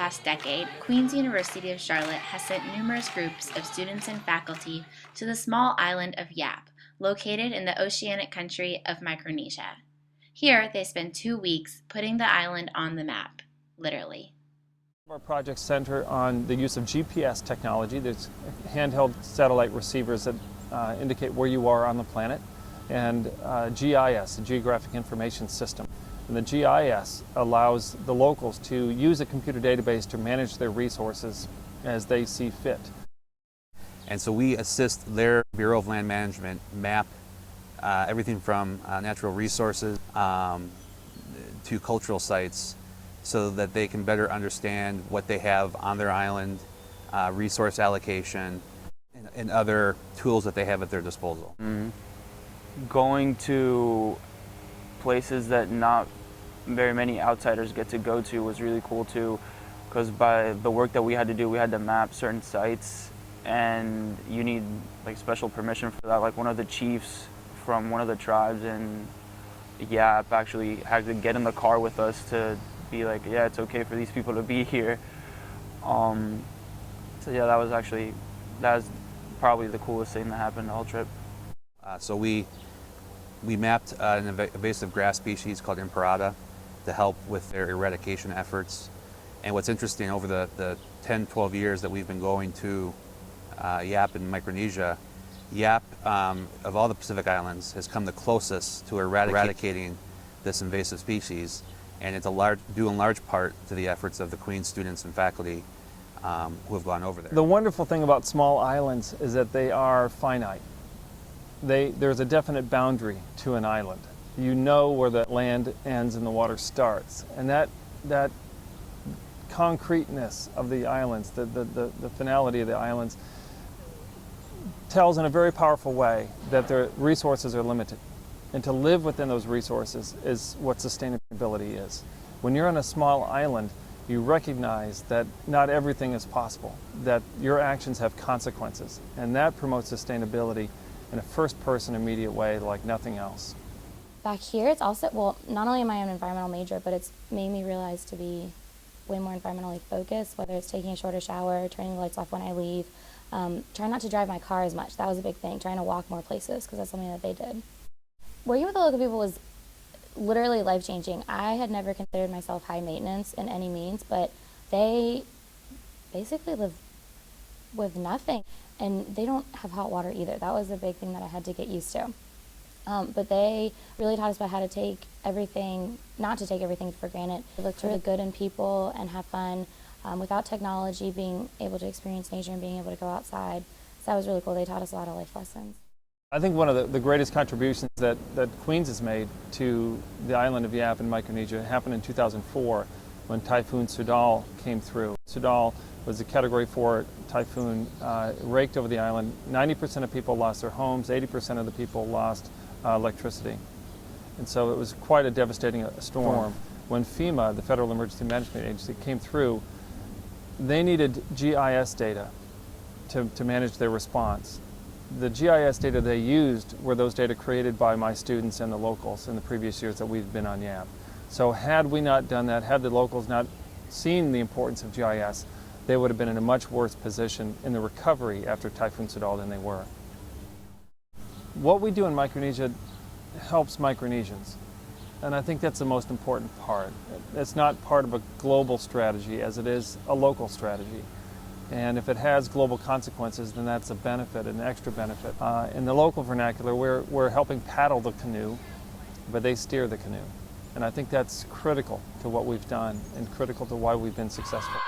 past decade, Queen's University of Charlotte has sent numerous groups of students and faculty to the small island of Yap, located in the oceanic country of Micronesia. Here, they spend 2 weeks putting the island on the map, literally. Our projects center on the use of GPS technology. There's handheld satellite receivers that indicate where you are on the planet, and GIS, the Geographic Information System. And the GIS allows the locals to use a computer database to manage their resources as they see fit. And so we assist their Bureau of Land Management map everything from natural resources to cultural sites so that they can better understand what they have on their island, resource allocation, and other tools that they have at their disposal. Going to places that not very many outsiders get to go to was really cool too, because by the work that we had to do, we had to map certain sites, and you need like special permission for that. Like one of the chiefs from one of the tribes in Yap actually had to get in the car with us to be like, yeah, it's okay for these people to be here. So yeah, that was probably the coolest thing that happened the whole trip. So we mapped an invasive grass species called Imparata to help with their eradication efforts. And what's interesting, over the 10, 12 years that we've been going to Yap in Micronesia, Yap, of all the Pacific Islands, has come the closest to eradicating this invasive species. And it's due in large part to the efforts of the Queen's students and faculty who have gone over there. The wonderful thing about small islands is that they are finite. There's a definite boundary to an island. You know where the land ends and the water starts. And that concreteness of the islands, the finality of the islands, tells in a very powerful way that their resources are limited. And to live within those resources is what sustainability is. When you're on a small island, you recognize that not everything is possible, that your actions have consequences, and that promotes sustainability in a first-person, immediate way like nothing else. Back here, it's also, well, not only am I an environmental major, but it's made me realize to be way more environmentally focused, whether it's taking a shorter shower, turning the lights off when I leave, trying not to drive my car as much. That was a big thing, trying to walk more places, because that's something that they did. Working with the local people was literally life-changing. I had never considered myself high maintenance in any means, but they basically live with nothing. And they don't have hot water either. That was a big thing that I had to get used to. But they really taught us about how to take everything, not to take everything for granted. Look for the good in people and have fun without technology, being able to experience nature and being able to go outside. So that was really cool. They taught us a lot of life lessons. I think one of the greatest contributions that Queens has made to the island of Yap in Micronesia happened in 2004 when Typhoon Sudal came through. Sudal was a Category 4 typhoon, raked over the island. 90% of people lost their homes, 80% of the people lost electricity. And so it was quite a devastating storm. When FEMA, the Federal Emergency Management Agency, came through, they needed GIS data to manage their response. The GIS data they used were those data created by my students and the locals in the previous years that we've been on Yap. So had we not done that, had the locals not seen the importance of GIS, they would have been in a much worse position in the recovery after Typhoon Sudal than they were. What we do in Micronesia helps Micronesians, and I think that's the most important part. It's not part of a global strategy as it is a local strategy. And if it has global consequences, then that's a benefit, an extra benefit. In the local vernacular, we're helping paddle the canoe, but they steer the canoe. And I think that's critical to what we've done and critical to why we've been successful.